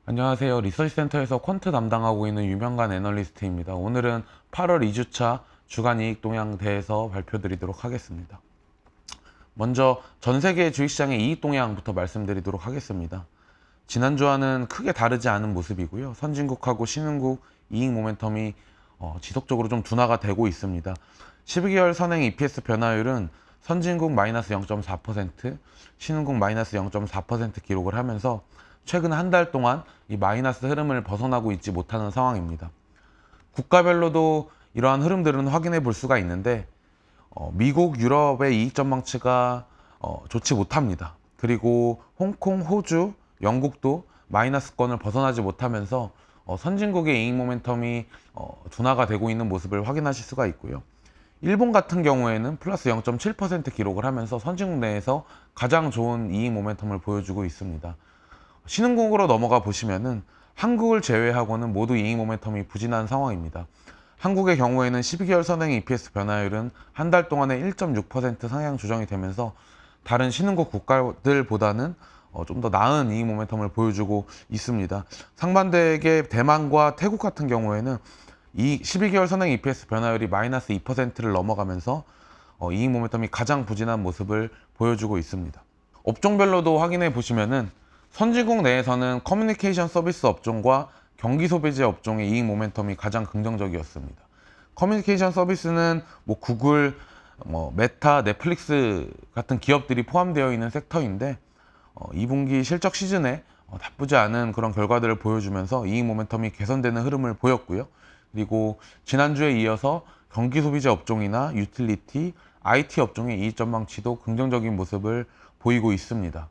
안녕하세요. 리서치센터에서 퀀트 담당하고 있는 유명관 애널리스트입니다. 오늘은 8월 2주차 주간 이익 동향 대해서 발표드리도록 하겠습니다. 먼저 전 세계 주식시장의 이익 동향부터 말씀드리도록 하겠습니다. 지난주와는 크게 다르지 않은 모습이고요. 선진국하고 신흥국 이익 모멘텀이 지속적으로 좀 둔화가 되고 있습니다. 12개월 선행 EPS 변화율은 선진국 마이너스 0.4%, 신흥국 마이너스 0.4% 기록을 하면서 최근 한 달 동안 이 마이너스 흐름을 벗어나고 있지 못하는 상황입니다. 국가별로도 이러한 흐름들은 확인해 볼 수가 있는데 미국, 유럽의 이익 전망치가 좋지 못합니다. 그리고 홍콩, 호주, 영국도 마이너스권을 벗어나지 못하면서 선진국의 이익 모멘텀이 둔화가 되고 있는 모습을 확인하실 수가 있고요. 일본 같은 경우에는 플러스 0.7% 기록을 하면서 선진국 내에서 가장 좋은 이익 모멘텀을 보여주고 있습니다. 신흥국으로 넘어가 보시면은 한국을 제외하고는 모두 이익 모멘텀이 부진한 상황입니다. 한국의 경우에는 12개월 선행 EPS 변화율은 한 달 동안에 1.6% 상향 조정이 되면서 다른 신흥국 국가들보다는 좀 더 나은 이익 모멘텀을 보여주고 있습니다. 상반되게 대만과 태국 같은 경우에는 이 12개월 선행 EPS 변화율이 마이너스 2%를 넘어가면서 이익 모멘텀이 가장 부진한 모습을 보여주고 있습니다. 업종별로도 확인해 보시면은 선진국 내에서는 커뮤니케이션 서비스 업종과 경기 소비재 업종의 이익 모멘텀이 가장 긍정적이었습니다. 커뮤니케이션 서비스는 구글, 메타, 넷플릭스 같은 기업들이 포함되어 있는 섹터인데 2분기 실적 시즌에 나쁘지 않은 그런 결과들을 보여주면서 이익 모멘텀이 개선되는 흐름을 보였고요. 그리고 지난주에 이어서 경기 소비재 업종이나 유틸리티, IT 업종의 이익 전망치도 긍정적인 모습을 보이고 있습니다.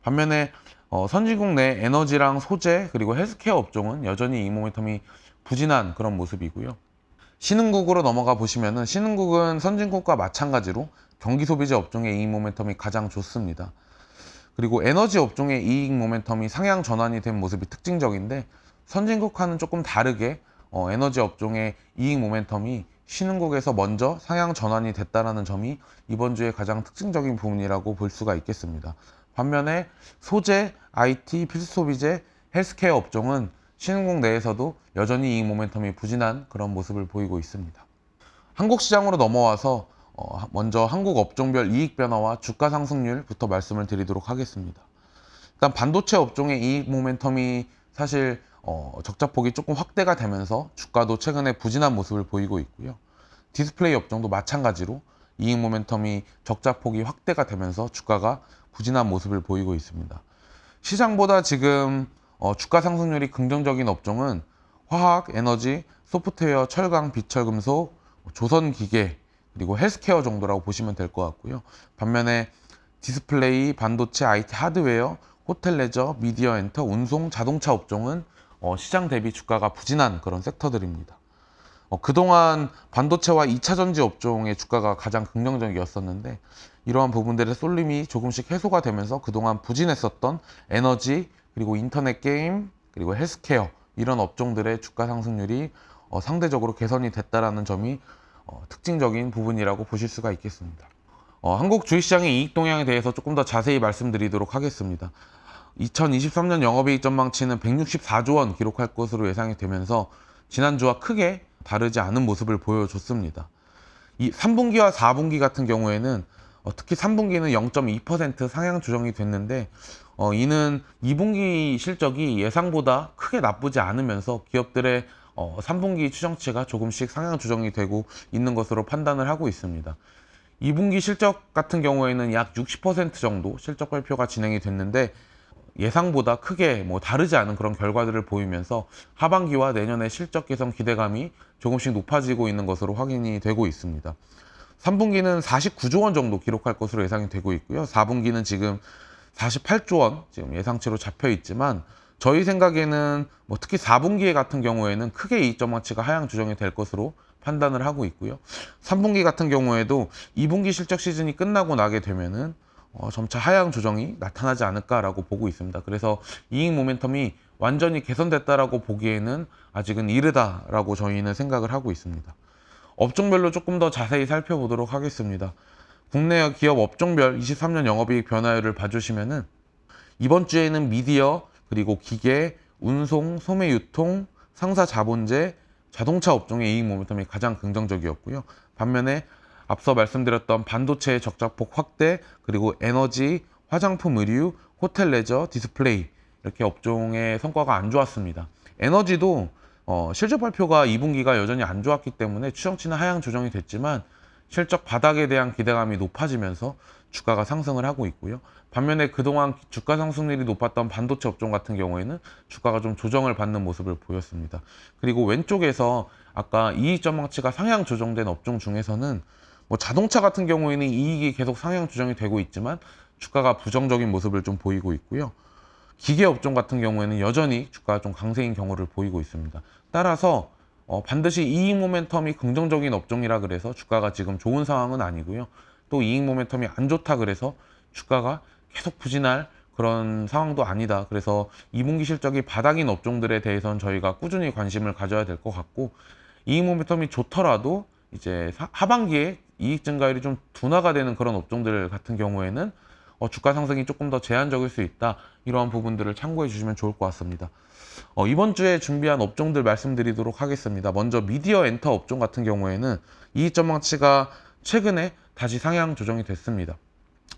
반면에 선진국 내 에너지랑 소재 그리고 헬스케어 업종은 여전히 이익 모멘텀이 부진한 그런 모습이고요. 신흥국으로 넘어가 보시면은 신흥국은 선진국과 마찬가지로 경기 소비재 업종의 이익 모멘텀이 가장 좋습니다. 그리고 에너지 업종의 이익 모멘텀이 상향 전환이 된 모습이 특징적인데 선진국과는 조금 다르게 에너지 업종의 이익 모멘텀이 신흥국에서 먼저 상향 전환이 됐다는 점이 이번 주에 가장 특징적인 부분이라고 볼 수가 있겠습니다. 반면에 소재, IT, 필수소비재, 헬스케어 업종은 신흥국 내에서도 여전히 이익 모멘텀이 부진한 그런 모습을 보이고 있습니다. 한국 시장으로 넘어와서 먼저 한국 업종별 이익 변화와 주가 상승률부터 말씀을 드리도록 하겠습니다. 일단 반도체 업종의 이익 모멘텀이 사실 적자폭이 조금 확대가 되면서 주가도 최근에 부진한 모습을 보이고 있고요. 디스플레이 업종도 마찬가지로 이익 모멘텀이 적자폭이 확대가 되면서 주가가 부진한 모습을 보이고 있습니다. 시장보다 지금 주가 상승률이 긍정적인 업종은 화학, 에너지, 소프트웨어, 철강, 비철금속, 조선기계, 그리고 헬스케어 정도라고 보시면 될 것 같고요. 반면에 디스플레이, 반도체, IT, 하드웨어, 호텔 레저, 미디어 엔터, 운송, 자동차 업종은 시장 대비 주가가 부진한 그런 섹터들입니다. 그동안 반도체와 2차 전지 업종의 주가가 가장 긍정적이었었는데 이러한 부분들의 쏠림이 조금씩 해소가 되면서 그동안 부진했었던 에너지, 그리고 인터넷 게임, 그리고 헬스케어 이런 업종들의 주가 상승률이 상대적으로 개선이 됐다라는 점이 특징적인 부분이라고 보실 수가 있겠습니다. 한국 주식시장의 이익 동향에 대해서 조금 더 자세히 말씀드리도록 하겠습니다. 2023년 영업이익 전망치는 164조 원 기록할 것으로 예상이 되면서 지난주와 크게 다르지 않은 모습을 보여줬습니다. 이 3분기와 4분기 같은 경우에는 특히 3분기는 0.2% 상향 조정이 됐는데 이는 2분기 실적이 예상보다 크게 나쁘지 않으면서 기업들의 3분기 추정치가 조금씩 상향 조정이 되고 있는 것으로 판단을 하고 있습니다. 2분기 실적 같은 경우에는 약 60% 정도 실적 발표가 진행이 됐는데 예상보다 크게 다르지 않은 그런 결과들을 보이면서 하반기와 내년의 실적 개선 기대감이 조금씩 높아지고 있는 것으로 확인이 되고 있습니다. 3분기는 49조 원 정도 기록할 것으로 예상이 되고 있고요. 4분기는 지금 48조 원 지금 예상치로 잡혀 있지만 저희 생각에는 특히 4분기 같은 경우에는 크게 이익 전망치가 하향 조정이 될 것으로 판단을 하고 있고요. 3분기 같은 경우에도 2분기 실적 시즌이 끝나고 나게 되면은 점차 하향 조정이 나타나지 않을까라고 보고 있습니다. 그래서 이익 모멘텀이 완전히 개선됐다라고 보기에는 아직은 이르다라고 저희는 생각을 하고 있습니다. 업종별로 조금 더 자세히 살펴보도록 하겠습니다. 국내 기업 업종별 23년 영업이익 변화율을 봐주시면은 이번 주에는 미디어, 그리고 기계, 운송, 소매 유통, 상사 자본재, 자동차 업종의 이익 모멘텀이 가장 긍정적이었고요. 반면에 앞서 말씀드렸던 반도체의 적자폭 확대, 그리고 에너지, 화장품, 의류, 호텔 레저, 디스플레이 이렇게 업종의 성과가 안 좋았습니다. 에너지도 실적 발표가 2분기가 여전히 안 좋았기 때문에 추정치는 하향 조정이 됐지만 실적 바닥에 대한 기대감이 높아지면서 주가가 상승을 하고 있고요. 반면에 그동안 주가 상승률이 높았던 반도체 업종 같은 경우에는 주가가 좀 조정을 받는 모습을 보였습니다. 그리고 왼쪽에서 아까 이익 전망치가 상향 조정된 업종 중에서는 뭐 자동차 같은 경우에는 이익이 계속 상향 조정이 되고 있지만 주가가 부정적인 모습을 좀 보이고 있고요. 기계 업종 같은 경우에는 여전히 주가가 좀 강세인 경우를 보이고 있습니다. 따라서 반드시 이익 모멘텀이 긍정적인 업종이라 그래서 주가가 지금 좋은 상황은 아니고요. 또 이익 모멘텀이 안 좋다 그래서 주가가 계속 부진할 그런 상황도 아니다. 그래서 2분기 실적이 바닥인 업종들에 대해서는 저희가 꾸준히 관심을 가져야 될 것 같고, 이익 모멘텀이 좋더라도 이제 하반기에 이익 증가율이 좀 둔화가 되는 그런 업종들 같은 경우에는 주가 상승이 조금 더 제한적일 수 있다. 이러한 부분들을 참고해 주시면 좋을 것 같습니다. 이번 주에 준비한 업종들 말씀드리도록 하겠습니다. 먼저 미디어 엔터 업종 같은 경우에는 이익 전망치가 최근에 다시 상향 조정이 됐습니다.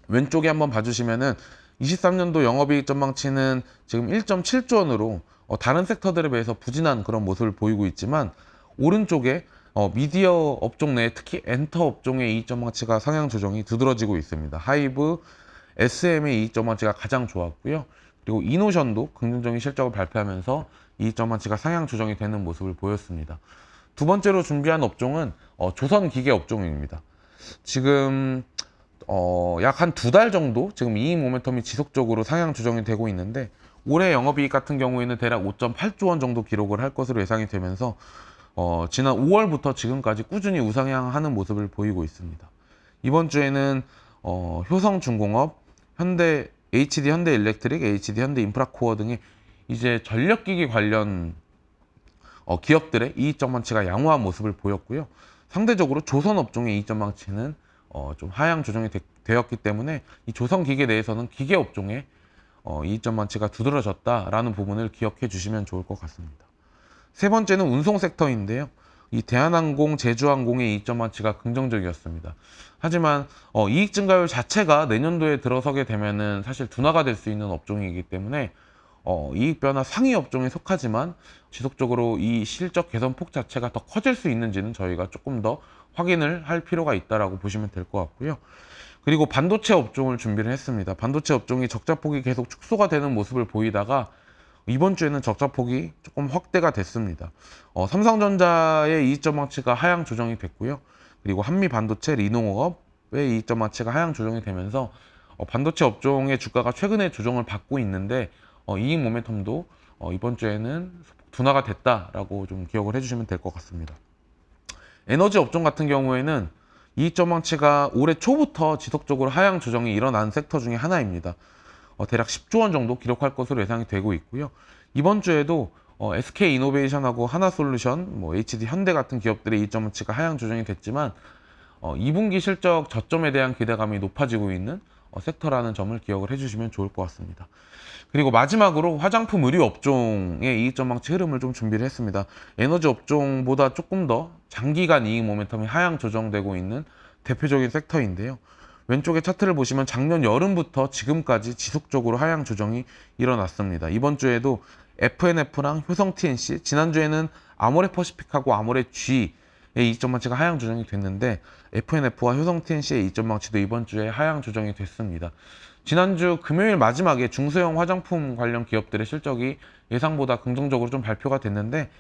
왼쪽에 한번 봐주시면은 23년도 영업이익 전망치는 지금 1.7조 원으로 다른 섹터들에 비해서 부진한 그런 모습을 보이고 있지만, 오른쪽에 미디어 업종 내 특히 엔터 업종의 이익 전망치가 상향 조정이 두드러지고 있습니다. 하이브, SM의 이익 전망치가 가장 좋았고요. 그리고 이노션도 긍정적인 실적을 발표하면서 이익 전망치가 상향 조정이 되는 모습을 보였습니다. 두 번째로 준비한 업종은 조선기계 업종입니다. 지금 약 한 두 달 정도 지금 이익 모멘텀이 지속적으로 상향 조정이 되고 있는데, 올해 영업이익 같은 경우에는 대략 5.8조 원 정도 기록을 할 것으로 예상이 되면서 지난 5월부터 지금까지 꾸준히 우상향하는 모습을 보이고 있습니다. 이번 주에는 효성중공업, 현대 HD 현대일렉트릭, HD 현대인프라코어 등의 이제 전력기기 관련 기업들의 이익 전망치가 양호한 모습을 보였고요. 상대적으로 조선 업종의 이익 전망치는 좀 하향 조정이 되었기 때문에 이 조선 기계 내에서는 기계 업종의 이익 전망치가 두드러졌다라는 부분을 기억해 주시면 좋을 것 같습니다. 세 번째는 운송 섹터인데요. 이 대한항공, 제주항공의 이익 전망치가 긍정적이었습니다. 하지만 이익 증가율 자체가 내년도에 들어서게 되면은 사실 둔화가 될 수 있는 업종이기 때문에 이익 변화 상위 업종에 속하지만 지속적으로 이 실적 개선 폭 자체가 더 커질 수 있는지는 저희가 조금 더 확인을 할 필요가 있다라고 보시면 될 것 같고요. 그리고 반도체 업종을 준비를 했습니다. 반도체 업종이 적자폭이 계속 축소가 되는 모습을 보이다가 이번 주에는 적자폭이 조금 확대가 됐습니다. 삼성전자의 이익 전망치가 하향 조정이 됐고요. 그리고 한미반도체, 리노업의 이익 전망치가 하향 조정이 되면서 반도체 업종의 주가가 최근에 조정을 받고 있는데 이익 모멘텀도 이번 주에는 둔화가 됐다라고 좀 기억을 해주시면 될 것 같습니다. 에너지 업종 같은 경우에는 이익 전망치가 올해 초부터 지속적으로 하향 조정이 일어난 섹터 중에 하나입니다. 대략 10조 원 정도 기록할 것으로 예상이 되고 있고요. 이번 주에도 SK이노베이션하고 하나솔루션, HD 현대 같은 기업들의 이익 전망치가 하향 조정이 됐지만 2분기 실적 저점에 대한 기대감이 높아지고 있는 섹터라는 점을 기억을 해주시면 좋을 것 같습니다. 그리고 마지막으로 화장품 의류 업종의 이익 전망치 흐름을 좀 준비를 했습니다. 에너지 업종보다 조금 더 장기간 이익 모멘텀이 하향 조정되고 있는 대표적인 섹터인데요. 왼쪽에 차트를 보시면 작년 여름부터 지금까지 지속적으로 하향 조정이 일어났습니다. 이번 주에도 FNF랑 효성 TNC, 지난주에는 아모레퍼시픽하고 아모레G의 이익 전망치가 하향 조정이 됐는데 FNF와 효성 TNC의 이익 전망치도 이번 주에 하향 조정이 됐습니다. 지난주 금요일 마지막에 중소형 화장품 관련 기업들의 실적이 예상보다 긍정적으로 좀 발표가 됐는데,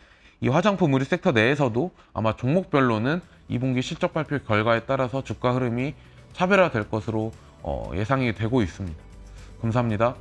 이 화장품 의류 섹터 내에서도 아마 종목별로는 2분기 실적 발표 결과에 따라서 주가 흐름이 차별화될 것으로 예상이 되고 있습니다. 감사합니다.